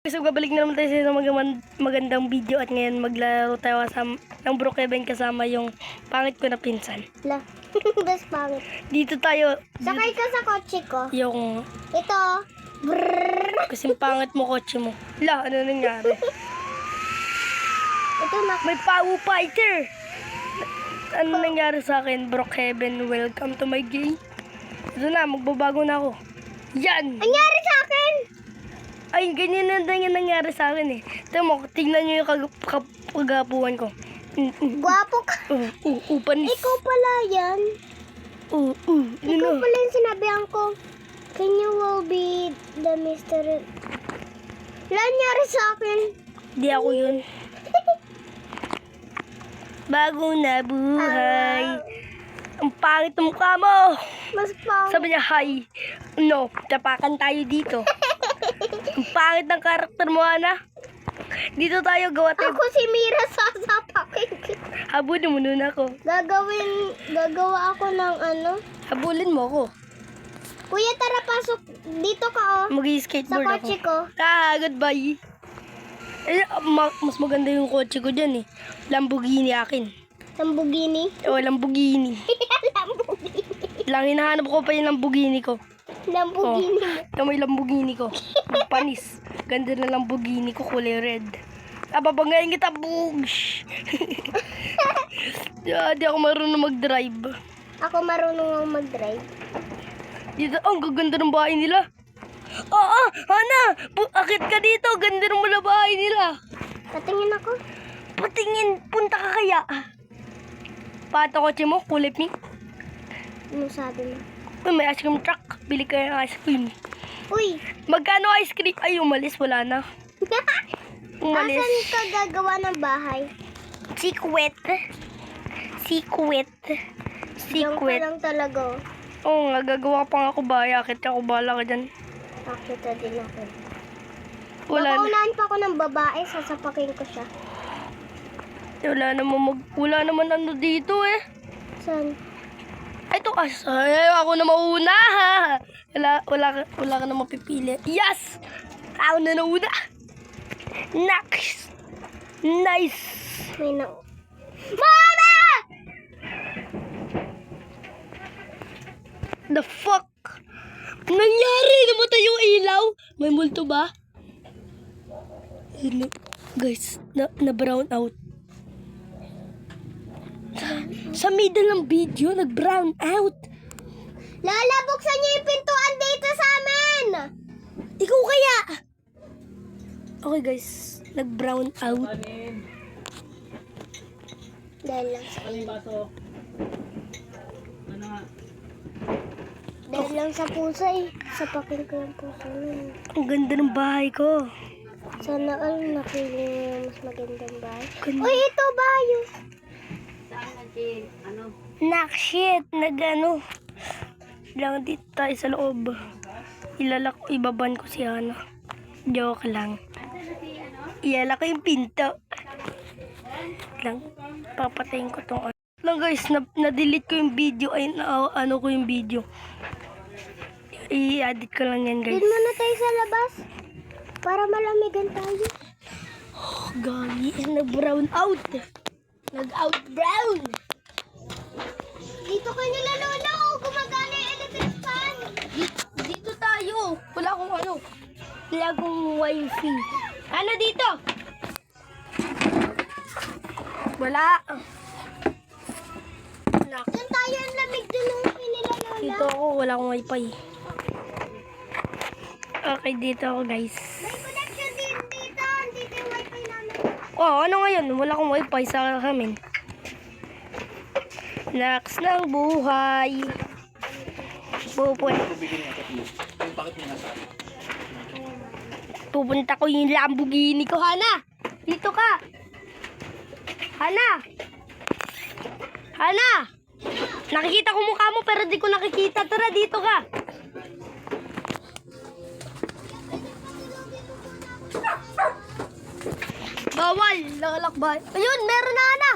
So, babalik na naman tayo sa isang magandang video at ngayon maglaro tayo ng Brookhaven kasama yung pangit ko na pinsan. La, best pangit. Dito tayo. Sakay ka sa kotse ko. Yung Ito. Brrrr. kasing pangit mo kotse mo. La, ano nangyari? Ito na. May Power Fighter! Ano nangyari sa akin? Brookhaven, welcome to my game. Ito na, magbabago na ako. Yan! Nangyari sa akin. Ay, ganyan na yung nangyari sa akin eh. Ito mo, tingnan nyo yung kagapuan ko. Gwapo ka. Panis. Ikaw pala yan. Ikaw Ano? pala yung sinabihan ko. Can you will be the mystery? Wala nangyari sa akin. Di ako yun. Bagong nabuhay. Ang pangit ng mukha mo. Mas pangit. Sabi niya, hi. No, tapakan tayo dito. Ang pangit ng karakter mo, Ana. Dito tayo gawa tayo. Ako si Mira, sasapakin kita. Habulin mo nun ako. Gagawa ako ng ano. Habulin mo ako. Kuya, tara pasok. Dito ka oh. Sa Mag-skateboard ako. kotse ko. Goodbye. Eh, mas maganda yung kotse ko dyan eh. Lamborghini akin. Lamborghini. O, Lamborghini. Lamborghini. Lang hinahanap ko pa yung Lamborghini ko. Lamborghini mo. Yung may Lamborghini ko. Panis. Ganda na Lamborghini ko, kulay red. Babangayin kita, bugs. Di ako marunong mag-drive. Ako marunong mag-drive. Dito, ang gaganda ng bahay nila. Hana! Akit ka dito, ganda ng mga bahay nila. Patingin ako. Patingin, punta ka kaya. Pato kotse mo, kulay pink. Ano sabi mo? Uy, may ice cream truck. Bili kayo ng ice cream. Uy! Magkano ice cream? Ay, umalis. Wala na. Umalis. Asan ka gagawa ng bahay? Secret. Diyan ka lang talaga. Oo nga, gagawa pa nga ako bahay. Akit ako, bahala ka dyan. Nakita din ako. Wala na. Nakaunahan pa ako ng babae, sasapakin ko siya. Wala naman ano dito eh. Saan? Ay, ito kasi. Ako na mauna. Wala ka na mapipili. Yes! Ako na nauna. Next. Nice. May na... Mama! The fuck? Nangyari? Namatay yung ilaw? May multo ba? Guys, na brown out. Sa middle ng video, nag-brown out. Lala, buksan niyo yung pintuan dito sa amin! Ikaw kaya? Okay guys, nag-brown out. Dahil lang sa... Dahil lang sa puso eh. Sapakin ko yung puso nun. Ang ganda ng bahay ko. Sana all nakiling mas magandang bahay. Ganda. Uy, ito bayo! Shit, nag-ano. Lang dito tayo sa loob. Ibaban ko si Hana. Joke lang. Ilalak ko yung pinto. Lang, papatayin ko tong lang guys, na-delete ko yung video. Ay, ano ko yung video. I-edit ko lang yan guys. Din muna tayo sa labas. Para malamigan tayo. Oh, gagi, nag-brown out. Nag-out brown. Dito ka nila lolo. Gumagana yung electric fan. Dito tayo. Wala akong wifi. Ano dito? Wala. Doon tayo ang lamig doon ng nila lola. Dito ako, wala akong wifi. Okay, dito ako guys. May connection din dito. Dito yung wifi namin. Ano ngayon? Wala akong wifi sa amin. Next ng buhay. Pupunta ko yung Lamborghini ko, Hana. Dito ka. Hana. Nakikita ko mukha mo pero di ko nakikita. Tara, dito ka. Bawal. Nakalakbay. Ayun, meron na, Hana.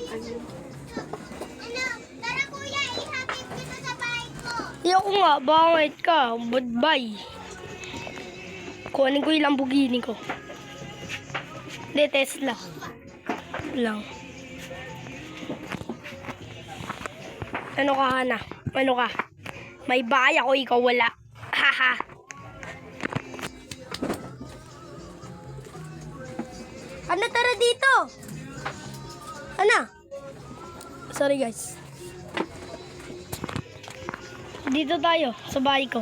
Ano? Tara kuya, ihatid kita sa bahay ko. Ayoko nga, bangit ka. Goodbye. Kuhanin ko yung Lamborghini ko. Hindi, Tesla. Lang. Ano ka, Hana? Ano ka? May bahay ako, ikaw wala. Haha. Ano, tara dito? Ano? Sorry guys. Dito tayo, sa bahay ko.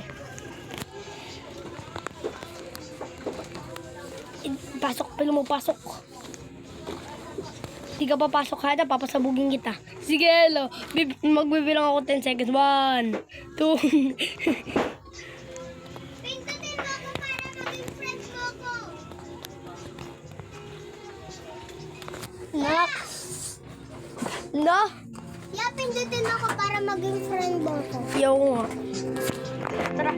Pasok, pala mo pasok. Di ka papasok, Hana, papasabugin kita. Sige, hello. Magbibilang ako 10 seconds. 1, 2. Pindutin mo ako para maging friends mo ako. Nak. No? Yeah, pindutin ako para maging friend mo ako. Yaw nga. Tara.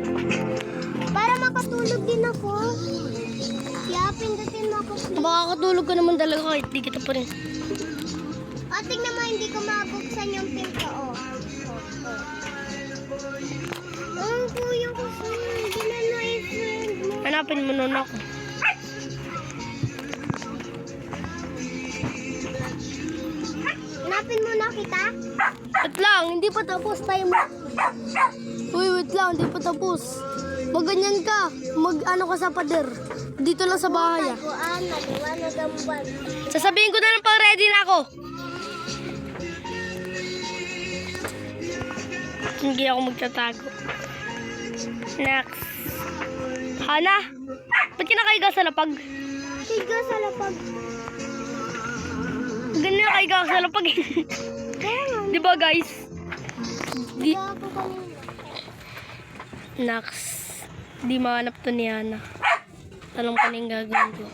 Para makatulog din ako. Yeah, pindutin mo ako. Makakatulog ka naman talaga kahit di kita pa rin. O, tingnan mo, hindi ko mabuksan yung pinto, oh. Ang kuya ko, hindi na na-friend mo. Hanapin mo nun ako. Hanapin mo na kita? Wait lang, hindi pa tapos tayo mo. Uy, wait lang, hindi pa tapos. Maganyan ka. Mag-ano ka sa pader. Dito lang sa bahay ah. Taguan, maliwanag ang buwan. Sasabihin ko na lang pag ready na ako. Hindi ako magtatago. Next. Hana, ba't ka nakaiga sa lapag? Higa sa lapag. Ganyan nakaiga sa lapag. Kaya nga, Di ba guys? Di, higa ako kanina. Next. Di mahanap to ni Hana. Alam ko na yung gagawin ko.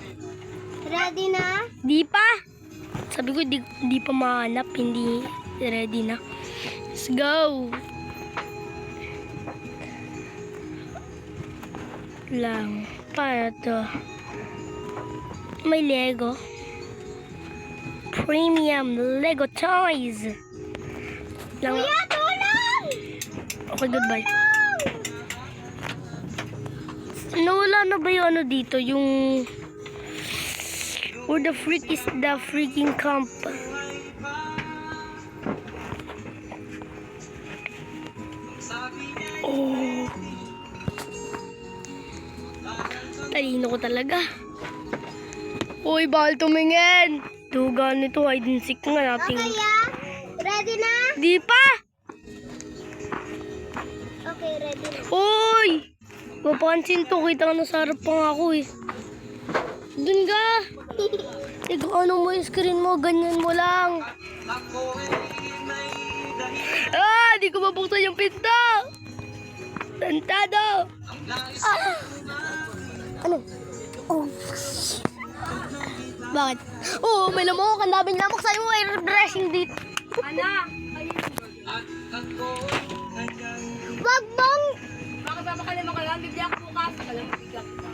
Ready na? Di pa. Sabi ko di pa mahanap. Hindi ready na. Let's go. Lang. Para to. May Lego. Premium Lego toys. Lang. Kuya, tulong! Okay, goodbye. Nawala na ba yung ano dito? Yung... Where the freak is the freaking camp? Oh. Talino ko talaga. Uy, bawal tumingin. Dugan nito, hide and seek nga natin. Okay, yeah? Ready na? Di pa! Okay, ready na. Uy! Mapansin to, kita ka na sa harap pa nga ako eh. Dun ka! Ikaw ano mo yung screen mo, ganyan mo lang. Ah! Di ko mabuksan yung pinto! Tantado! Ah! Ano? Oh. Bakit? Oo, may lamok. Ang daming lamok. Sa'yo mo ay dressing dito. Ana! Wag mong... Bakit papakalim ako lang? Bibili ako bukas. Pakalam bibigyan ko.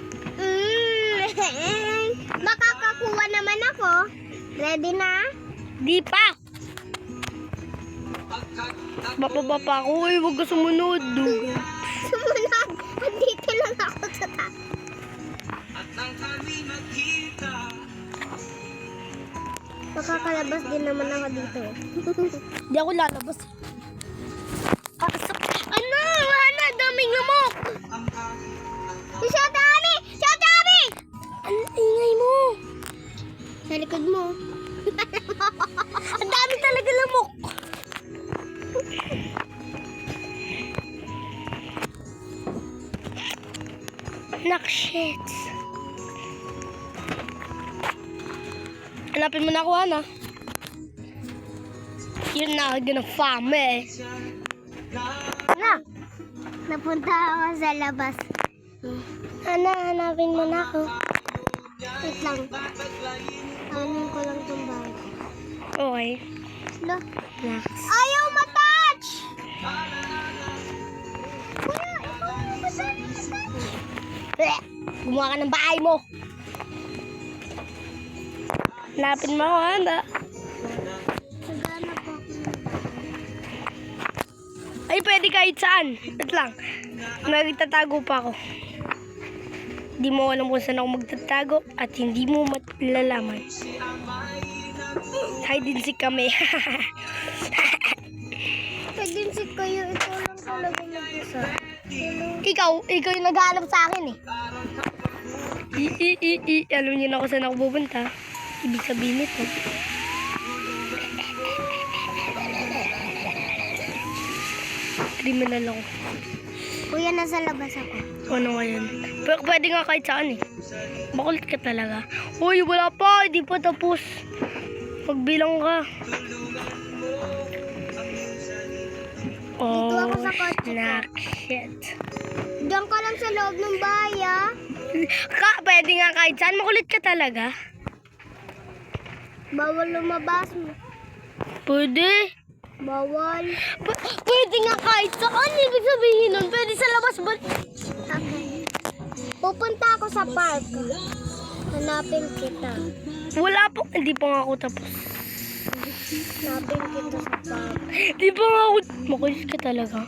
Makakakuha naman ako. Ready na? Di pa! Bababa pa ako. Uy, huwag ka sumunod. Dugan. Sumunod. Andito lang ako sa taas. Makakalabas din naman ako dito. Di ako lalabas. Ano? Ana, daming lamok. Siya dami! Siya dami! Ano ingay mo? Sa likod mo. Ang dami talaga lamok. Nak, shit. Hanapin mo na ako, Ana. You're not gonna find me. Na! Napunta ako sa labas. Ana, hanapin mo na ako. Wait lang. Anin ko lang itong bahay. Okay. Lo. Next. Ayaw matouch! Kuya, ikaw yung matouch. Gumawa ka ng bahay mo. Hanapin mo ako, Ana. Naghanap ako. Ay, pwede kahit saan. Wait lang. Nagtatago pa ako. Di mo alam kung saan ako magtatago at hindi mo malalaman. Hide din si kami. Pwede si kayo, ikaw lang talaga mag-isa. ikaw yung naghahanap sa akin eh. Alam niyo na kung saan ako pupunta. Ibig sabihin nito. Criminal ako. Kuya, nasa labas ako. Ano nga yan? Pero pwede nga kahit saan eh. Makulit ka talaga. Uy, wala pa. Hindi pa tapos. Magbilang ka. Dito ako Oh, sa kotse ko. shit. Diyan ka lang sa loob ng bahay, ah. Pwede nga kahit saan. Makulit ka talaga. Bawal lumabas mo. Pwede. Bawal. Pwede nga kahit saan. Ibig sabihin nun, pwede sa labas ba? Okay. Pupunta ako sa park. Hanapin kita. Wala po. Hindi pa nga ako tapos. Hanapin kita sa park. Hindi pa nga ako. Makulit ka talaga.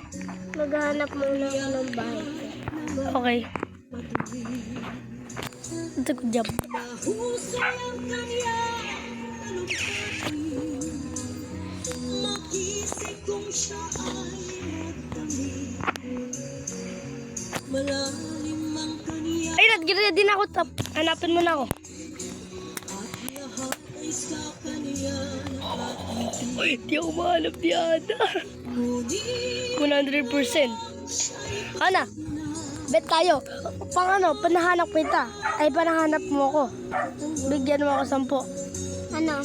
Maghanap muna ako ng bahay ko. Okay. Ito ko jump. Ay, nag-ready din ako. Hanapin mo na ako. Hindi ako mahanap ni Ana. 100%. Ana, bet tayo. Panahanap kita. Ay, panahanap mo ako. Bigyan mo ako 10. Ano?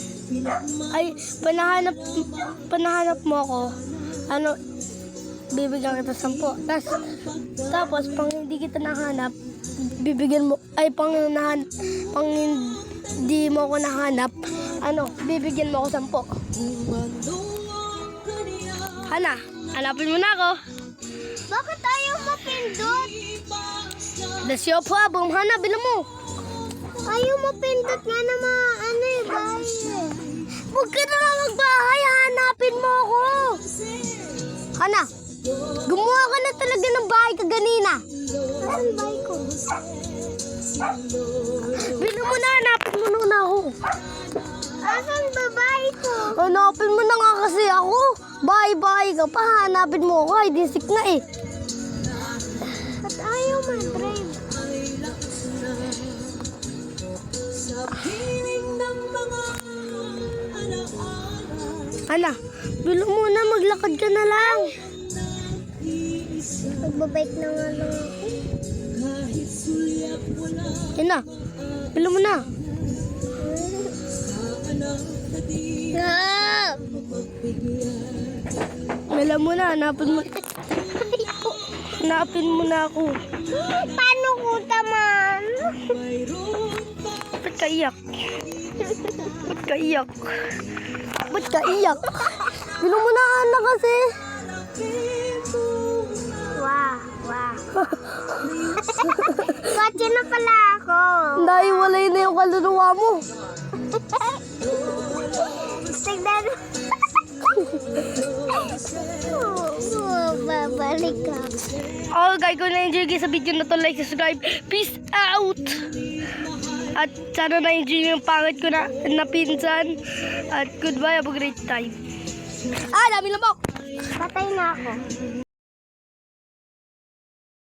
Ay, panahanap mo ako. Ano, bibigyan kita 10. Tapos, pang hindi kita nahanap, bibigyan mo, ay, pang hindi mo ako nahanap, ano, bibigyan mo ako 10. Hana, hanapin mo na ako. Bakit ayaw mapindot? That's your problem, Hana, bilang mo. Ayaw mapindot nga na bahay eh. Huwag ka na lang magbahay, hanapin mo ako. Hana, gumawa ka na talaga ng bahay kaganina. Asan bahay ko? Bilang mo na, hanapin mo na ako. Asan babae ko? Hanapin mo na nga kasi ako. Bahay-bahay ka pa, hanapin mo ako. Ay, disik na eh. At ayaw mag-drive. Hala, bilang mo na, maglakad ka na lang. Magbabike na nga lang ako. Yan na, bilang mo na. Ah! Bilang mo na, hanapin mo. Hanapin mo na ako. Paano ko taman? Ba't ka iyak? Ba't ka iyak? Ba't ka iyak? Bilang mo na, Ana, kasi. Wow, wow. Kotse na pala ako. Naiwalay na yung kaluluwa mo. Tignan. Babalik ka. Oh, guys, kung na-enjoy kayo sa video na to, like, subscribe. Peace out! At sana na-enjoy yung pangit ko na pinsan. At goodbye, have a great time. Ah, dami lamok! Patay na ako.